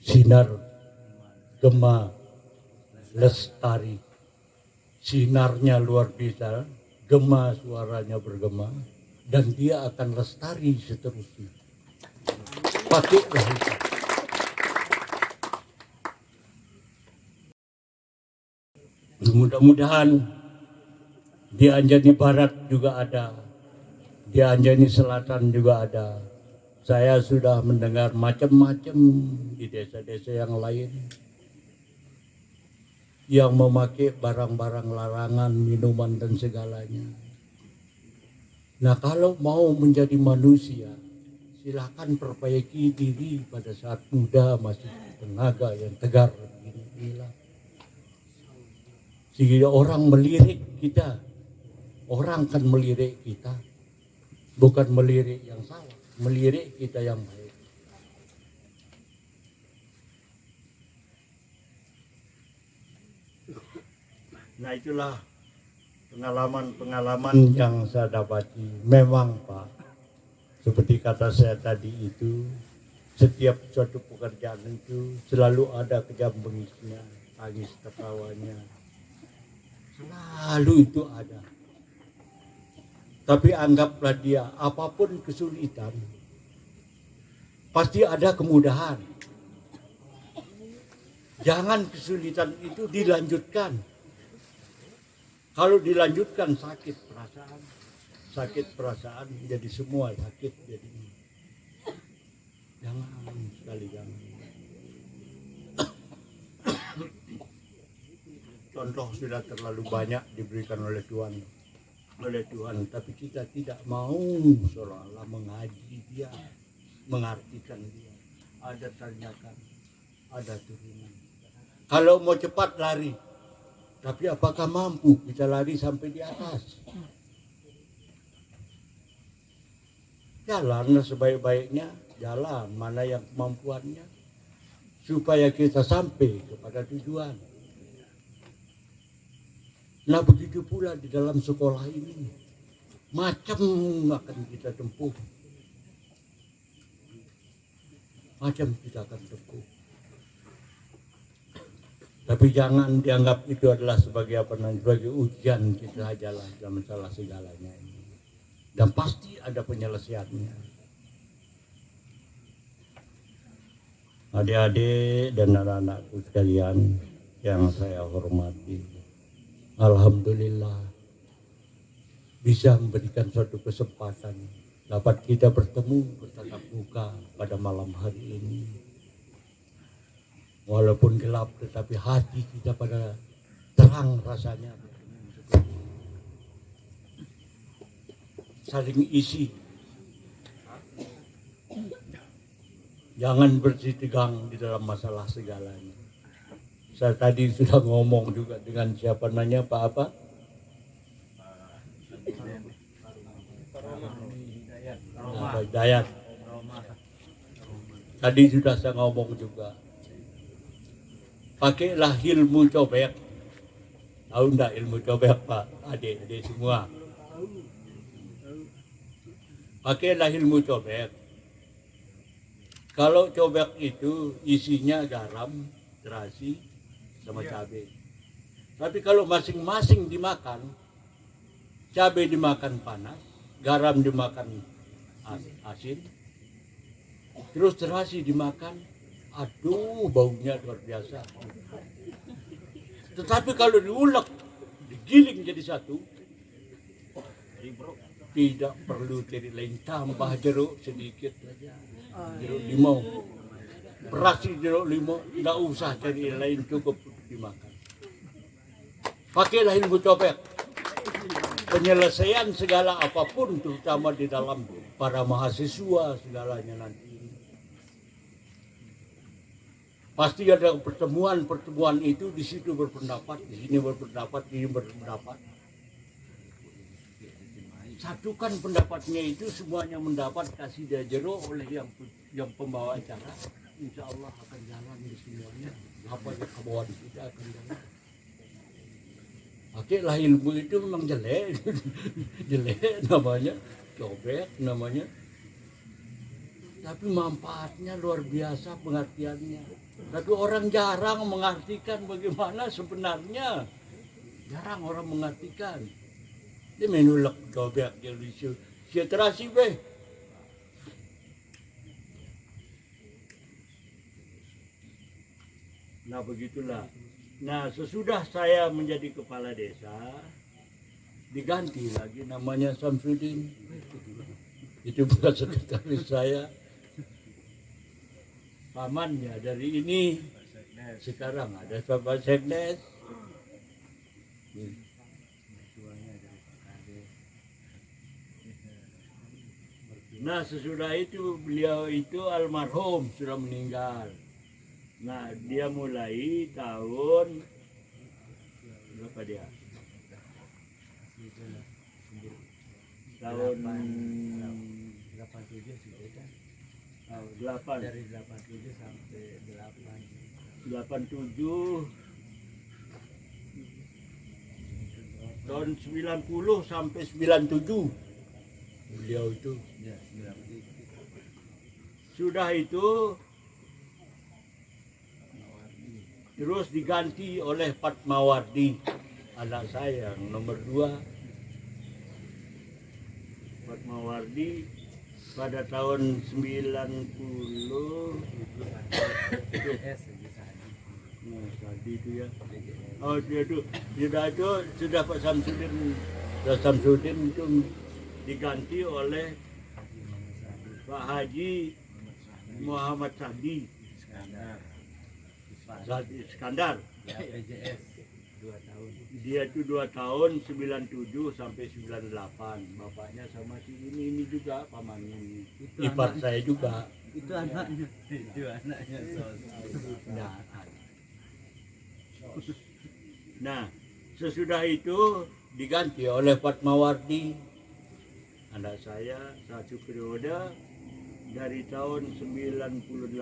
sinar gema lestari. Sinarnya luar biasa, gema suaranya bergema, dan dia akan lestari seterusnya. Pakailah itu. Mudah-mudahan di Anjani Barat juga ada, di Anjani Selatan juga ada. Saya sudah mendengar macam-macam di desa-desa yang lain yang memakai barang-barang larangan, minuman dan segalanya. Nah, kalau mau menjadi manusia, silakan perbaiki diri pada saat muda, masih tenaga yang tegar inilah. Sehingga orang melirik kita, orang kan melirik kita, bukan melirik yang salah, melirik kita yang baik. Nah, itulah pengalaman-pengalaman yang saya dapati. Memang Pak, seperti kata saya tadi itu, setiap suatu pekerjaan itu selalu ada kejam bengisnya, tangis tertawanya, selalu itu ada. Tapi anggaplah dia, apapun kesulitan, pasti ada kemudahan. Jangan kesulitan itu dilanjutkan. Kalau dilanjutkan sakit perasaan jadi semua sakit jadi. Jangan sekali jangan. Contoh sudah terlalu banyak diberikan oleh Tuhan, tapi kita tidak mau seolah-olah mengaji dia, mengartikan dia. Ada tanyakan, ada turunan. Kalau mau cepat lari, tapi apakah mampu kita lari sampai di atas? Jalanlah sebaik-baiknya, jalan mana yang kemampuannya, supaya kita sampai kepada tujuan. Nah, begitu pula di dalam sekolah ini, macam akan kita tempuh, macam kita akan tempuh. Tapi jangan dianggap itu adalah sebagai sebagai ujian kita ajalah dalam masalah segalanya ini. Dan pasti ada penyelesaiannya. Adik-adik dan anak-anakku sekalian yang saya hormati, alhamdulillah bisa memberikan suatu kesempatan dapat kita bertemu bertatap muka pada malam hari ini. Walaupun gelap tetapi hati kita pada terang rasanya. Saling isi. Jangan bersitegang di dalam masalah segalanya. Saya tadi sudah ngomong juga dengan siapa nanya Pak apa? Pak Hidayat. Tadi sudah saya ngomong juga. Pakailah ilmu cobek. Tahu enggak ilmu cobek Pak? Adik-adik semua. Pakailah ilmu cobek. Kalau cobek itu isinya garam, terasi, sama cabai. Tapi kalau masing-masing dimakan, cabai dimakan panas, garam dimakan asin, terus terasi dimakan, aduh baunya luar biasa. Tetapi kalau diulek, digiling jadi satu, tidak perlu cari lain, tambah jeruk sedikit saja, jeruk limau, berasi jeruk limau, tidak usah cari lain, cukup dimakan. Pakailah ilmu cobek. Penyelesaian segala apapun, terutama di dalam para mahasiswa segalanya nanti. Pasti ada pertemuan itu, di situ berpendapat, di sini berpendapat, di sini berpendapat. Satukan pendapatnya itu, semuanya mendapat, kasih dia jeruk oleh yang pembawa acara. Insya Allah akan jalan di semuanya. Apa yang kebawaan kita akan jalan. Pakailah ilmu itu memang jelek, jelek namanya, cobek namanya. tapi manfaatnya luar biasa pengertiannya. Tapi orang jarang mengartikan bagaimana sebenarnya. Jarang orang mengartikan. Dia menolak dobek dia lucu. Sia terasi be. Nah begitulah. Nah sesudah saya menjadi kepala desa, diganti lagi namanya Samsudin. Itu bukan sekretaris saya. Pamannya dari ini sekarang ada Bapak Sekdes. Nah sesudah itu beliau itu almarhum sudah meninggal. Nah dia mulai tahun berapa dia? Tahun 87 sudah kan? 8 dari 87 sampai 87 tahun 90 sampai 97 beliau itu ya, sudah itu terus diganti oleh Fatmawardi anak saya yang nomor 2. Fatmawardi pada tahun 90 tadi itu ya. Oh dia itu sudah Pak Samsudin itu diganti oleh Pak Haji Muhammad Sadi Iskandar. Ya, PJS 2 tahun. Dia itu 2 tahun 97 sampai 98. Bapaknya sama si ini juga pamannya ini. Ipar saya juga. Itu anaknya. Itu anaknya. Nah, sesudah itu diganti oleh Fatmawardi. Anak saya satu periode dari tahun 98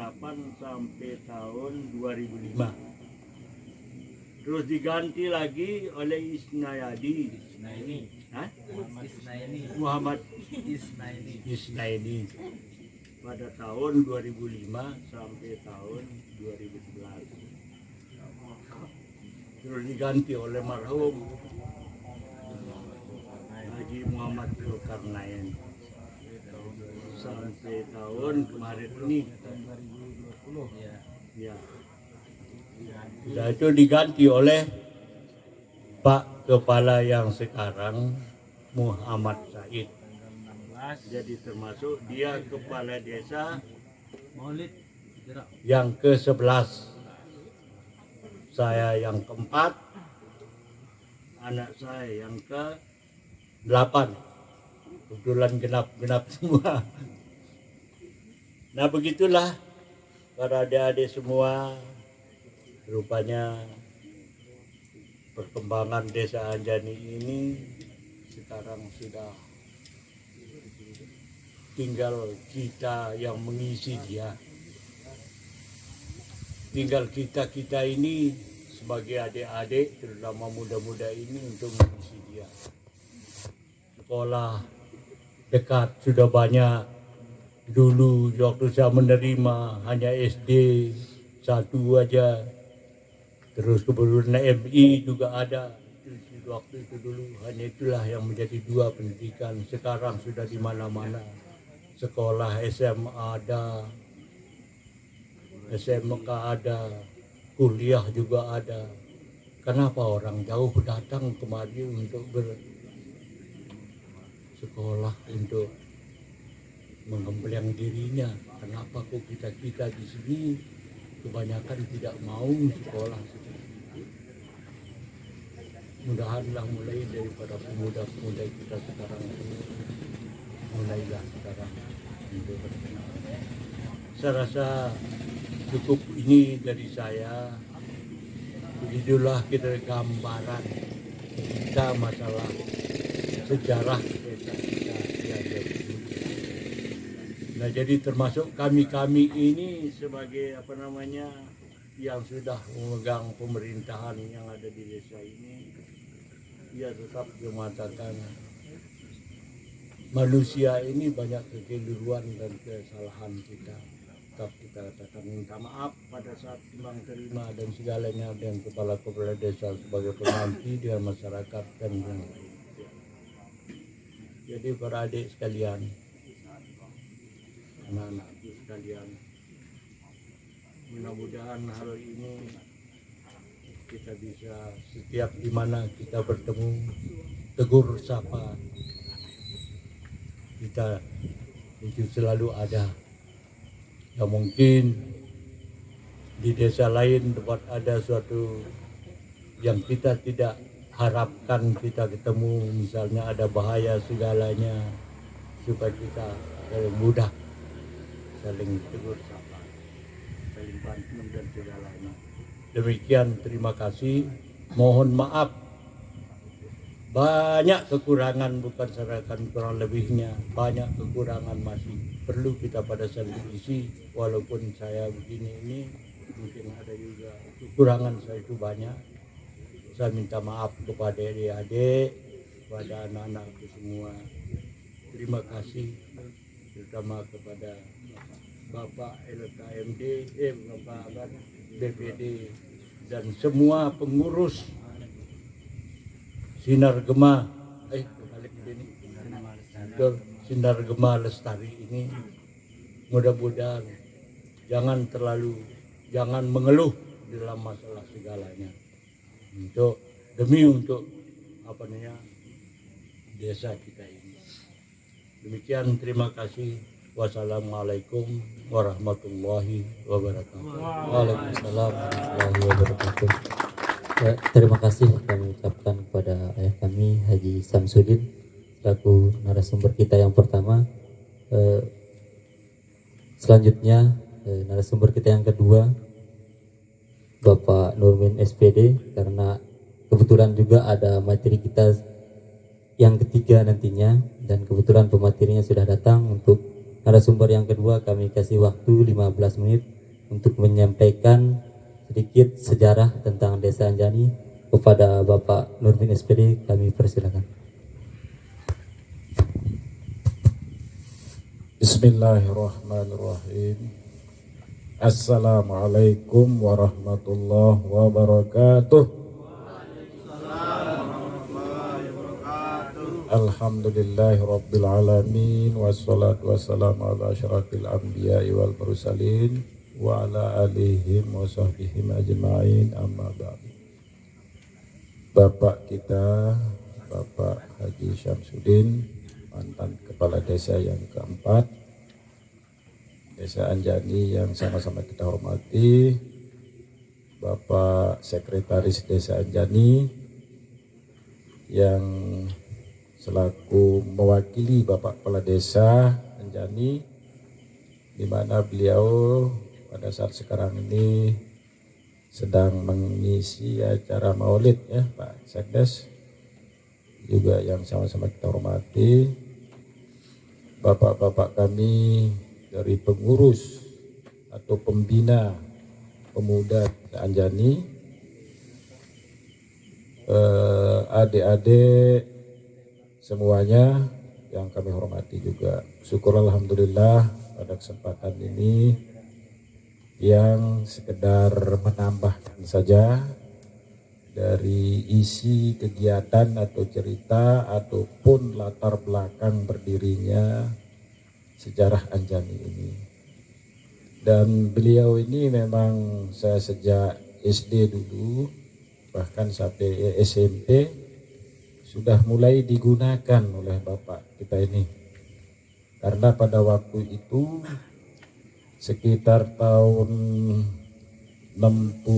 sampai tahun 2005. Terus diganti lagi oleh Muhammad Isnaini pada tahun 2005 sampai tahun 2011. Terus diganti oleh marhum Haji Muhammad Zulkarnain sampai tahun kemarin ini tahun 2020 ya. Sudah itu diganti oleh Pak Kepala yang sekarang Muhammad Said. Jadi termasuk dia kepala desa yang ke-11. Saya yang ke-4, anak saya yang ke-8. Kebetulan genap-genap semua. Nah begitulah para adik-adik semua, rupanya perkembangan desa Anjani ini sekarang sudah tinggal kita yang mengisi dia. Tinggal kita ini sebagai adik-adik, terutama muda-muda ini untuk mengisi dia. Sekolah dekat sudah banyak. Dulu waktu saya menerima hanya SD 1 aja. Terus kemudian MI juga ada. Waktu itu dulu hanya itulah yang menjadi 2 pendidikan. Sekarang sudah di mana-mana. Sekolah SMA ada, SMK ada, kuliah juga ada. Kenapa orang jauh datang kemari untuk bersekolah, untuk menggembleng dirinya? Kenapa kok kita di sini kebanyakan tidak mau sekolah seperti itu? Mudahanlah mulai daripada pemuda-pemuda kita sekarang ini, mulailah sekarang untuk berkenal. Saya rasa cukup ini dari saya. Begitulah kita gambaran kita masalah sejarah desa kita yang ada. Nah jadi termasuk kami ini sebagai yang sudah memegang pemerintahan yang ada di desa ini, ya tetap mengatakan manusia ini banyak kekeliruan dan kesalahan kita. Tetap kita katakan minta maaf pada saat timbang terima dan segalanya dengan kepala desa sebagai penanti dengan masyarakat dan yang lain. Jadi para adik sekalian, anak-anakku sekalian, mudah-mudahan hal ini kita bisa setiap di mana kita bertemu tegur sapa, kita itu selalu ada. Ya mungkin di desa lain tempat ada suatu yang kita tidak harapkan kita ketemu, misalnya ada bahaya segalanya, supaya kita mudah saling tegur sapa, saling bantu dan segalanya. Demikian, terima kasih, mohon maaf banyak kekurangan, bukan serahkan kurang lebihnya, banyak kekurangan masih perlu kita pada saling isi. Walaupun saya begini ini mungkin ada juga kekurangan saya itu banyak. Saya minta maaf kepada adik-adik, kepada anak-anakku semua. Terima kasih terutama kepada Bapak LKMD, Bapak BPD dan semua pengurus Sinar Gema Sinar Gema Lestari ini. Mudah-mudahan jangan mengeluh dalam masalah segalanya, demi untuk desa kita ini. Demikian, terima kasih. Wassalamualaikum warahmatullahi wabarakatuh. Waalaikumsalam warahmatullahi wabarakatuh. Terima kasih kami ucapkan kepada ayah kami Haji Samsudin selaku narasumber kita yang pertama. Selanjutnya narasumber kita yang kedua Bapak Nurmin SPD, karena kebetulan juga ada materi kita yang ketiga nantinya dan kebetulan pematerinya sudah datang. Untuk narasumber yang kedua kami kasih waktu 15 menit untuk menyampaikan sedikit sejarah tentang Desa Anjani. Kepada Bapak Nurmin SPD kami persilakan. Bismillahirrahmanirrahim. Assalamualaikum warahmatullahi wabarakatuh. Alhamdulillahi rabbil alamin, wassalatu wassalamu ala asyrafil anbiya'i wal mursalin wa ala alihim wa sahbihim ajma'in, amma ba'du. Bapak kita, Bapak Haji Samsudin, mantan kepala desa yang keempat Desa Anjani yang sama-sama kita hormati, Bapak Sekretaris Desa Anjani yang selaku mewakili Bapak Kepala Desa Anjani, di mana beliau pada saat sekarang ini sedang mengisi acara maulid ya Pak Sekdes, juga yang sama-sama kita hormati, bapak-bapak kami dari pengurus atau pembina pemuda Anjani, adik-adik semuanya yang kami hormati juga. Syukur alhamdulillah pada kesempatan ini yang sekedar menambahkan saja dari isi kegiatan atau cerita ataupun latar belakang berdirinya sejarah Anjani ini. Dan beliau ini memang saya sejak SD dulu, bahkan sampai SMP sudah mulai digunakan oleh bapak kita ini. Karena pada waktu itu sekitar tahun 65,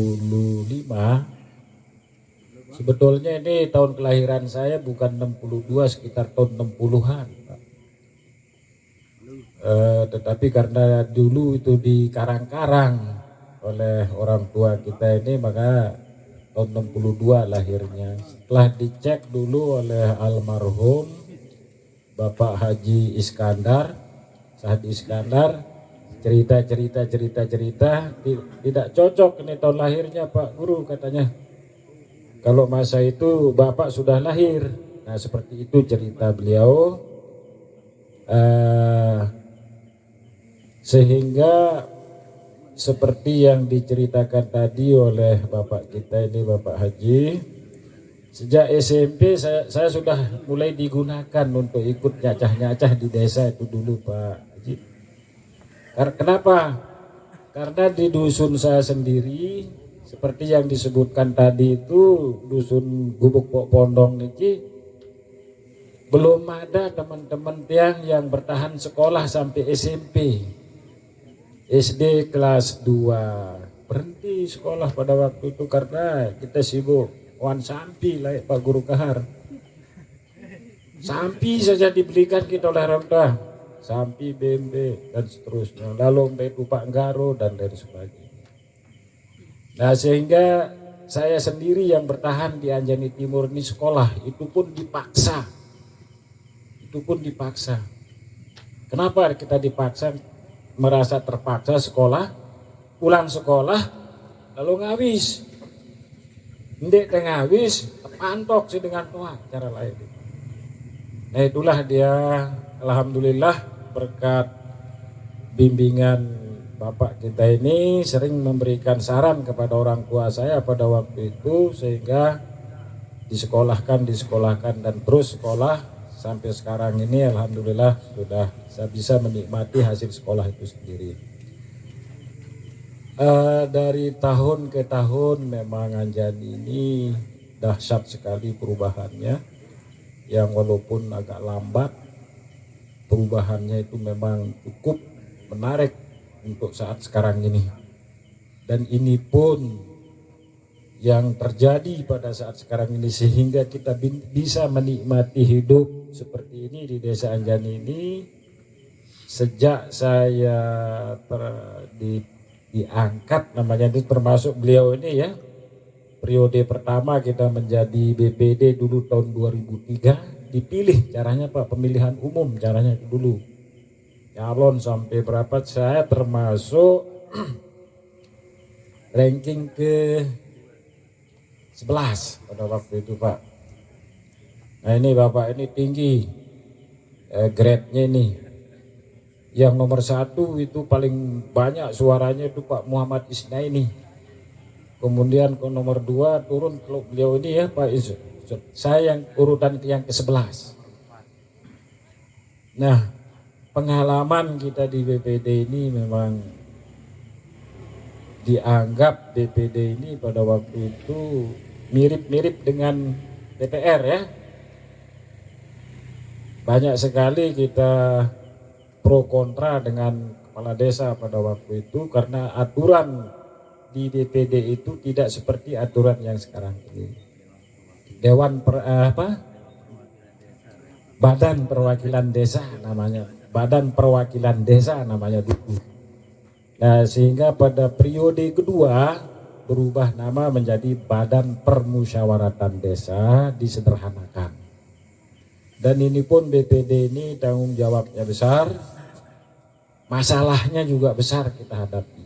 sebetulnya ini tahun kelahiran saya bukan 62, sekitar tahun 60-an Pak. Tetapi karena dulu itu dikarang-karang oleh orang tua kita ini, maka tahun 62 lahirnya. Setelah dicek dulu oleh almarhum Bapak Haji Iskandar, Sahadi Iskandar, cerita tidak cocok ini tahun lahirnya Pak Guru, katanya. Kalau masa itu Bapak sudah lahir. Nah seperti itu cerita beliau. Sehingga seperti yang diceritakan tadi oleh Bapak kita ini, Bapak Haji, sejak SMP saya sudah mulai digunakan untuk ikut nyacah-nyacah di desa itu dulu, Pak Haji. Kenapa? Karena di dusun saya sendiri, seperti yang disebutkan tadi itu, dusun Gubuk Pok Pondong ini, belum ada teman-teman tiang yang bertahan sekolah sampai SMP. SD kelas 2 berhenti sekolah pada waktu itu karena kita sibuk wan sampi lah Pak Guru Kahar. Sampi saja dibelikan kita oleh orang tua, sampi, bembe dan seterusnya, lalu sampai tupak garo dan lain sebagainya. Nah, sehingga saya sendiri yang bertahan di Anjani Timur ini sekolah, itu pun dipaksa. Kenapa kita dipaksa? Merasa terpaksa sekolah, pulang sekolah lalu ngawis, ndek ngawis pantok sih dengan tua cara lain. Nah, itulah dia, alhamdulillah berkat bimbingan Bapak kita ini sering memberikan saran kepada orang tua saya pada waktu itu, sehingga disekolahkan dan terus sekolah sampai sekarang ini. Alhamdulillah sudah saya bisa menikmati hasil sekolah itu sendiri. Dari tahun ke tahun memang Anjani ini dahsyat sekali perubahannya, yang walaupun agak lambat, perubahannya itu memang cukup menarik untuk saat sekarang ini. Dan ini pun yang terjadi pada saat sekarang ini, sehingga kita bisa menikmati hidup seperti ini di desa Anjani ini. Sejak saya diangkat namanya itu, termasuk beliau ini ya, periode pertama kita menjadi BPD dulu tahun 2003, dipilih caranya Pak, pemilihan umum caranya itu dulu, nyalon sampai berapa, saya termasuk ranking ke 11 pada waktu itu Pak. Nah, ini Bapak ini tinggi grade-nya ini. Yang nomor 1 itu paling banyak suaranya itu Pak Muhammad Isnaini. Kemudian ke nomor 2 turun kalau beliau ini ya Pak Isu. Saya yang urutan yang ke-11. Nah, pengalaman kita di BPD ini memang dianggap BPD ini pada waktu itu mirip-mirip dengan DPR ya. Banyak sekali kita pro kontra dengan kepala desa pada waktu itu, karena aturan di DPD itu tidak seperti aturan yang sekarang ini. Badan Perwakilan Desa namanya dulu. Nah, sehingga pada periode kedua berubah nama menjadi Badan Permusyawaratan Desa, disederhanakan. Dan ini pun BPD ini tanggung jawabnya besar, masalahnya juga besar kita hadapi.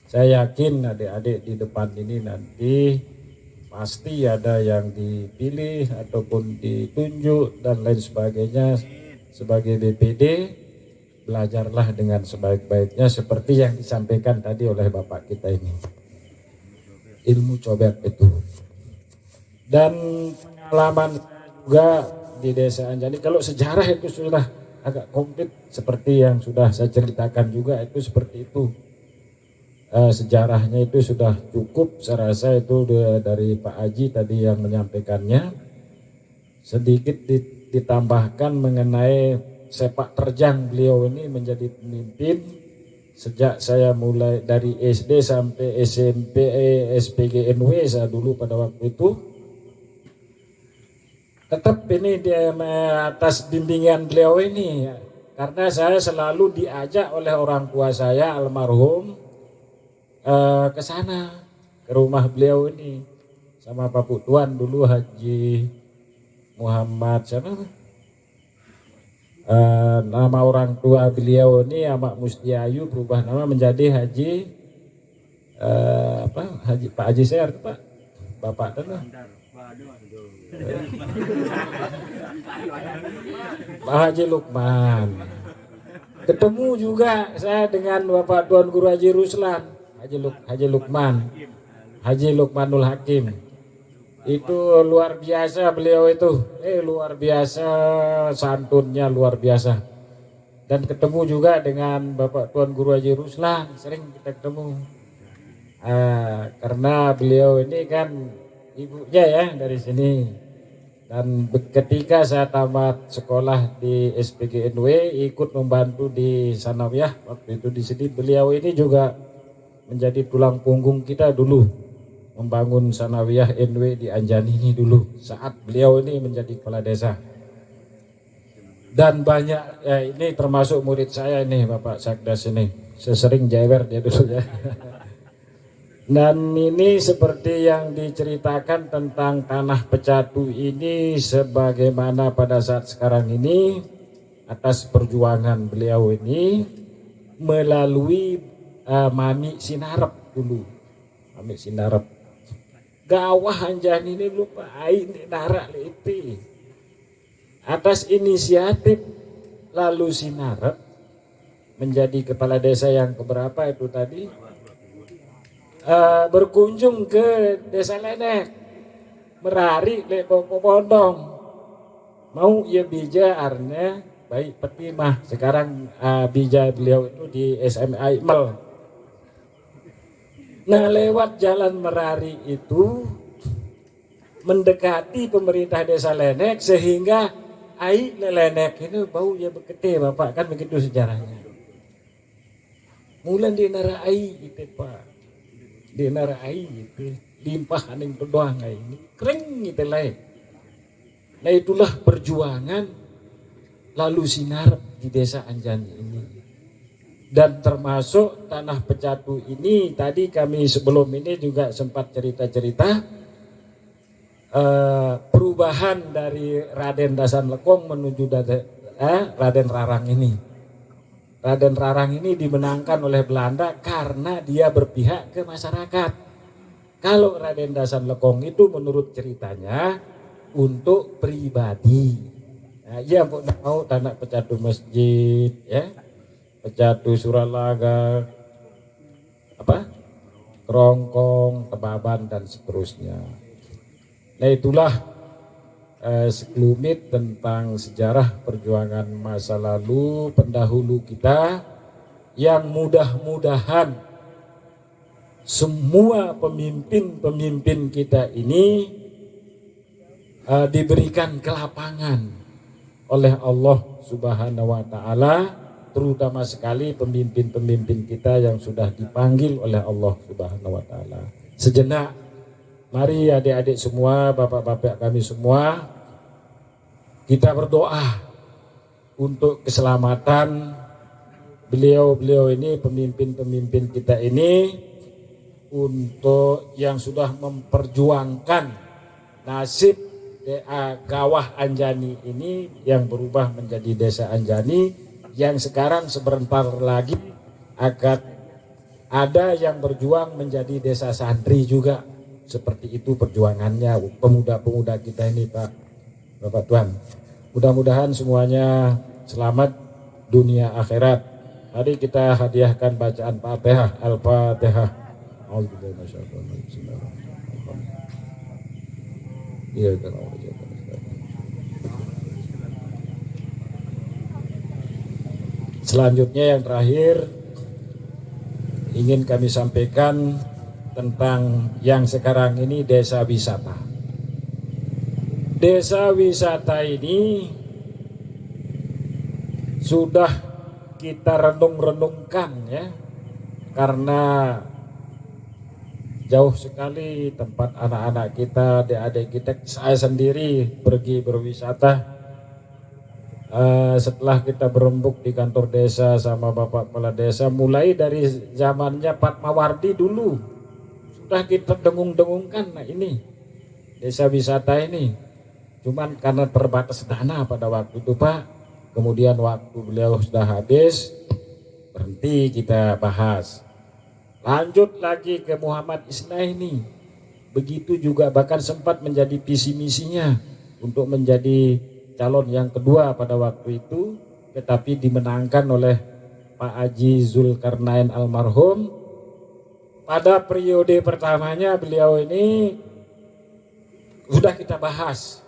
Saya yakin adik-adik di depan ini nanti pasti ada yang dipilih ataupun ditunjuk dan lain sebagainya sebagai BPD. Belajarlah dengan sebaik-baiknya seperti yang disampaikan tadi oleh Bapak kita ini. Ilmu cobek itu. Dan pengalaman juga di desa Anjani, kalau sejarah itu sudah agak komplit seperti yang sudah saya ceritakan juga, itu seperti itu. Sejarahnya itu sudah cukup, saya rasa itu dari Pak Haji tadi yang menyampaikannya. Sedikit ditambahkan mengenai sepak terjang beliau ini menjadi pemimpin sejak saya mulai dari SD sampai SMP, SPGNW saya dulu pada waktu itu. Tetap ini di atas bimbingan beliau ini, karena saya selalu diajak oleh orang tua saya almarhum ke sana, ke rumah beliau ini sama Pak Tuan dulu, Haji Muhammad siapa? Nama orang tua beliau ini Amak Mustiayu, berubah nama menjadi Haji Pak Haji Seher Pak, Bapak itu Pak Haji Lukman. Ketemu juga saya dengan Bapak Tuan Guru Haji Ruslan, Haji Lukman, Haji Lukmanul Hakim. Itu luar biasa beliau itu, luar biasa santunnya, luar biasa. Dan ketemu juga dengan Bapak Tuan Guru Haji Ruslan, sering kita ketemu. Karena beliau ini kan ibunya ya dari sini. Dan ketika saya tamat sekolah di SPGNW, ikut membantu di Sanawiyah waktu itu di sini, beliau ini juga menjadi tulang punggung kita dulu membangun Sanawiyah NW di Anjani ini dulu saat beliau ini menjadi kepala desa. Dan banyak ini termasuk murid saya ini Bapak Sakdas ini, sesering jewer dia dulu ya. Dan ini seperti yang diceritakan tentang tanah Pecatu ini, sebagaimana pada saat sekarang ini atas perjuangan beliau ini melalui Mami Sinarep dulu, Mami Sinarep. Gawah Anjani ini lupa air darak itu atas inisiatif lalu Sinarep menjadi kepala desa yang keberapa itu tadi, berkunjung ke Desa Lenek, merari le Pondong, mau ya bija arnya baik petimah. Sekarang bija beliau itu di SMA Imel. Nah lewat jalan merari itu mendekati pemerintah Desa Lenek sehingga air Lenek itu bau ya bekete Bapak, kan begitu sejarahnya. Mulan di nara air itu Pak, di nara air itu limpah aning doang ini kering gitu lah. Nah itulah perjuangan lalu Sinarep di Desa Anjani ini. Dan termasuk tanah Pecatu ini tadi kami sebelum ini juga sempat cerita-cerita perubahan dari Raden Dasan Lekong menuju Raden Rarang ini. Raden Rarang ini dimenangkan oleh Belanda karena dia berpihak ke masyarakat. Kalau Raden Dasan Lekong itu menurut ceritanya untuk pribadi. Nah, ia mau tanah Pecatu masjid, ya, Pecatu Suralaga, Kerongkong, Tebaban dan seterusnya. Nah itulah sekelumit tentang sejarah perjuangan masa lalu pendahulu kita, yang mudah-mudahan semua pemimpin-pemimpin kita ini diberikan kelapangan oleh Allah Subhanahu wa Ta'ala, terutama sekali pemimpin-pemimpin kita yang sudah dipanggil oleh Allah Subhanahu wa Ta'ala. Sejenak, mari adik-adik semua, bapak-bapak kami semua, kita berdoa untuk keselamatan beliau-beliau ini, pemimpin-pemimpin kita ini, untuk yang sudah memperjuangkan nasib Gawah Anjani ini yang berubah menjadi Desa Anjani, yang sekarang sebentar lagi akan ada yang berjuang menjadi desa santri juga. Seperti itu perjuangannya pemuda-pemuda kita ini Pak, Bapak Tuan. Mudah-mudahan semuanya selamat dunia akhirat. Mari kita hadiahkan bacaan Fatihah, Al-Fatihah. Selanjutnya yang terakhir ingin kami sampaikan tentang yang sekarang ini desa wisata. Desa wisata ini sudah kita renung-renungkan ya, karena jauh sekali tempat anak-anak kita, adik-adik kita, saya sendiri pergi berwisata. Setelah kita berembuk di kantor desa sama Bapak Kepala Desa, mulai dari zamannya Fatmawardi dulu sudah kita dengung-dengungkan. Nah ini desa wisata ini, cuman karena terbatas dana pada waktu itu Pak, kemudian waktu beliau sudah habis, berhenti kita bahas. Lanjut lagi ke Muhammad Isnah ini, begitu juga bahkan sempat menjadi visi misinya untuk menjadi calon yang kedua pada waktu itu, tetapi dimenangkan oleh Pak Haji Zulkarnain almarhum. Pada periode pertamanya beliau ini sudah kita bahas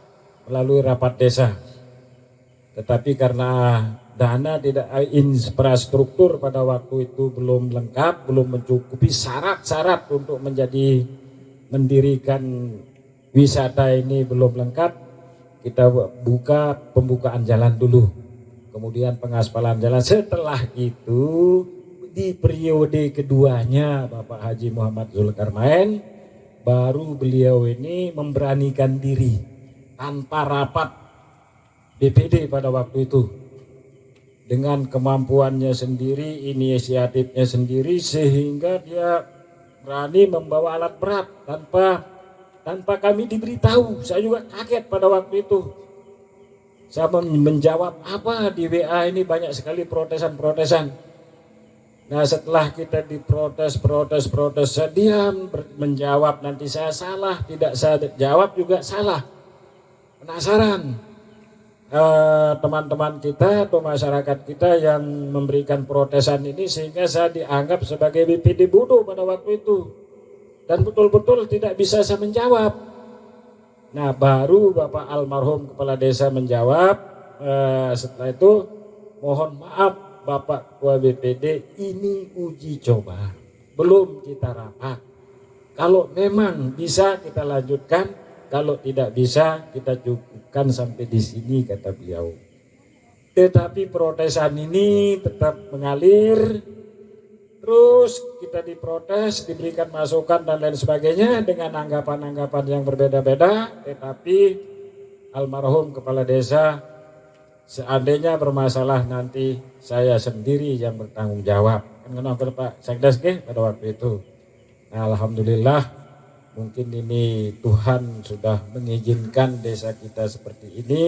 melalui rapat desa, tetapi karena dana tidak, infrastruktur pada waktu itu belum lengkap, belum mencukupi syarat-syarat untuk mendirikan wisata ini belum lengkap, kita buka pembukaan jalan dulu, kemudian pengaspalan jalan. Setelah itu di periode keduanya Bapak Haji Muhammad Zulkarnain, baru beliau ini memberanikan diri tanpa rapat BPD pada waktu itu, dengan kemampuannya sendiri, inisiatifnya sendiri, sehingga dia berani membawa alat berat tanpa kami diberitahu. Saya juga kaget pada waktu itu. Saya menjawab apa di WA ini, banyak sekali protesan. Nah, setelah kita diprotes, saya diam, menjawab nanti saya salah, tidak saya jawab juga salah. Penasaran teman-teman kita atau masyarakat kita yang memberikan protesan ini, sehingga saya dianggap sebagai BPD bodoh pada waktu itu dan betul-betul tidak bisa saya menjawab. Nah, baru Bapak almarhum kepala desa menjawab. Setelah itu, mohon maaf Bapak Ketua BPD, ini uji coba, belum kita rapat. Kalau memang bisa kita lanjutkan, kalau tidak bisa kita cukupkan sampai di sini, kata beliau. Tetapi protesan ini tetap mengalir, terus kita diprotes, diberikan masukan dan lain sebagainya dengan anggapan-anggapan yang berbeda-beda. Tetapi almarhum kepala desa, seandainya bermasalah nanti saya sendiri yang bertanggung jawab. Kan kenapa Pak Sekdes pada waktu itu. Nah, alhamdulillah, mungkin ini Tuhan sudah mengizinkan desa kita seperti ini.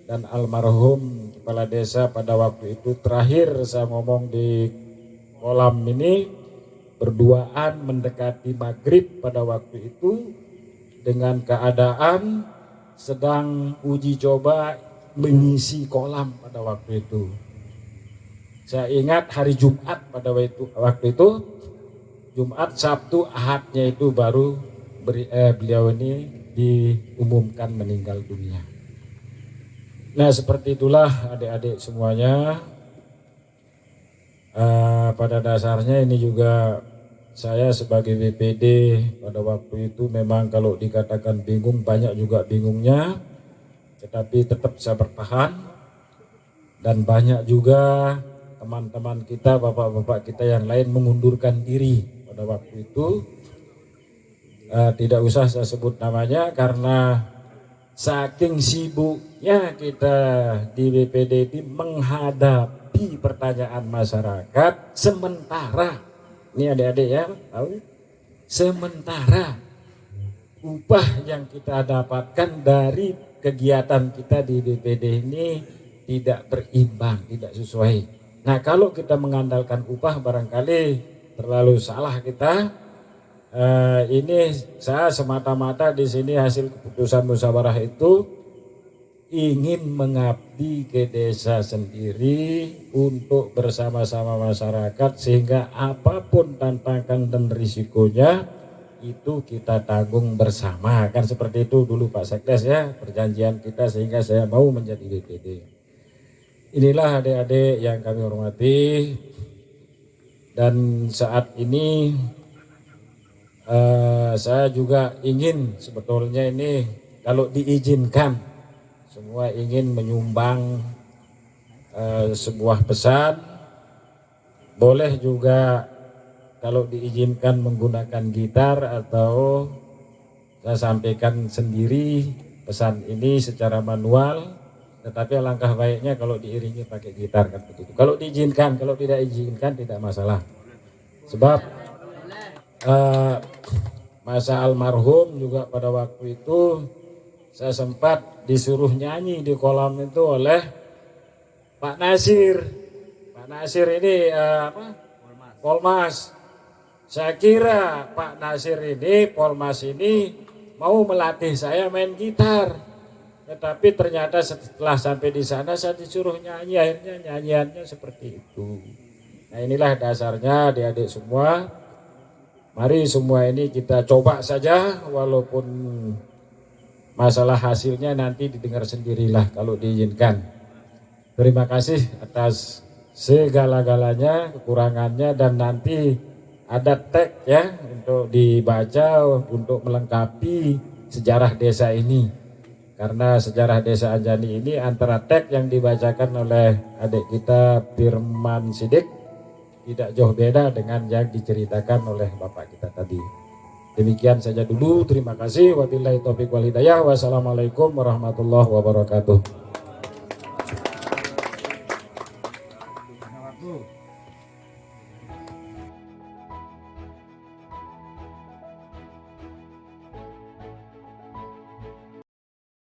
Dan almarhum kepala desa pada waktu itu, terakhir saya ngomong di kolam ini, berduaan mendekati maghrib pada waktu itu, dengan keadaan sedang uji coba mengisi kolam pada waktu itu. Saya ingat hari Jumat pada waktu itu, Jumat, Sabtu, Ahadnya itu baru beliau ini diumumkan meninggal dunia. Nah, seperti itulah adik-adik semuanya. Pada dasarnya ini juga saya sebagai BPD pada waktu itu memang kalau dikatakan bingung, banyak juga bingungnya, tetapi tetap saya bertahan. Dan banyak juga teman-teman kita, bapak-bapak kita yang lain mengundurkan diri pada waktu itu. Tidak usah saya sebut namanya karena saking sibuknya kita di BPD ini menghadapi pertanyaan masyarakat, sementara ini adik-adik ya tahu, sementara upah yang kita dapatkan dari kegiatan kita di BPD ini tidak berimbang, tidak sesuai. Nah, kalau kita mengandalkan upah barangkali terlalu salah kita. Ini saya semata-mata di sini hasil keputusan musyawarah itu ingin mengabdi ke desa sendiri untuk bersama-sama masyarakat, sehingga apapun tantangan dan risikonya itu kita tanggung bersama. Kan seperti itu dulu Pak Sekdes ya, perjanjian kita, sehingga saya mau menjadi BPD. Inilah adik-adik yang kami hormati, dan saat ini saya juga ingin sebetulnya ini kalau diizinkan semua ingin menyumbang sebuah pesan. Boleh juga kalau diizinkan menggunakan gitar, atau saya sampaikan sendiri pesan ini secara manual, tetapi alangkah baiknya kalau diiringi pakai gitar kan begitu. Kalau diizinkan, kalau tidak diizinkan tidak masalah. Sebab masa almarhum juga pada waktu itu saya sempat disuruh nyanyi di kolam itu oleh Pak Nasir. Pak Nasir ini Polmas. Saya kira Pak Nasir ini, Polmas ini mau melatih saya main gitar. Tetapi ternyata setelah sampai di sana saya disuruh nyanyi, akhirnya nyanyiannya seperti itu. Nah inilah dasarnya adik-adik semua. Mari semua ini kita coba saja, walaupun masalah hasilnya nanti didengar sendirilah kalau diizinkan. Terima kasih atas segala-galanya, kekurangannya, dan nanti ada tag ya untuk dibaca untuk melengkapi sejarah desa ini. Karena sejarah desa Anjani ini antara tag yang dibacakan oleh adik kita Firman Sidik tidak jauh beda dengan yang diceritakan oleh bapak kita tadi. Demikian saja dulu, terima kasih. Wabillahi taufiq wal hidayah. Wassalamualaikum warahmatullahi wabarakatuh.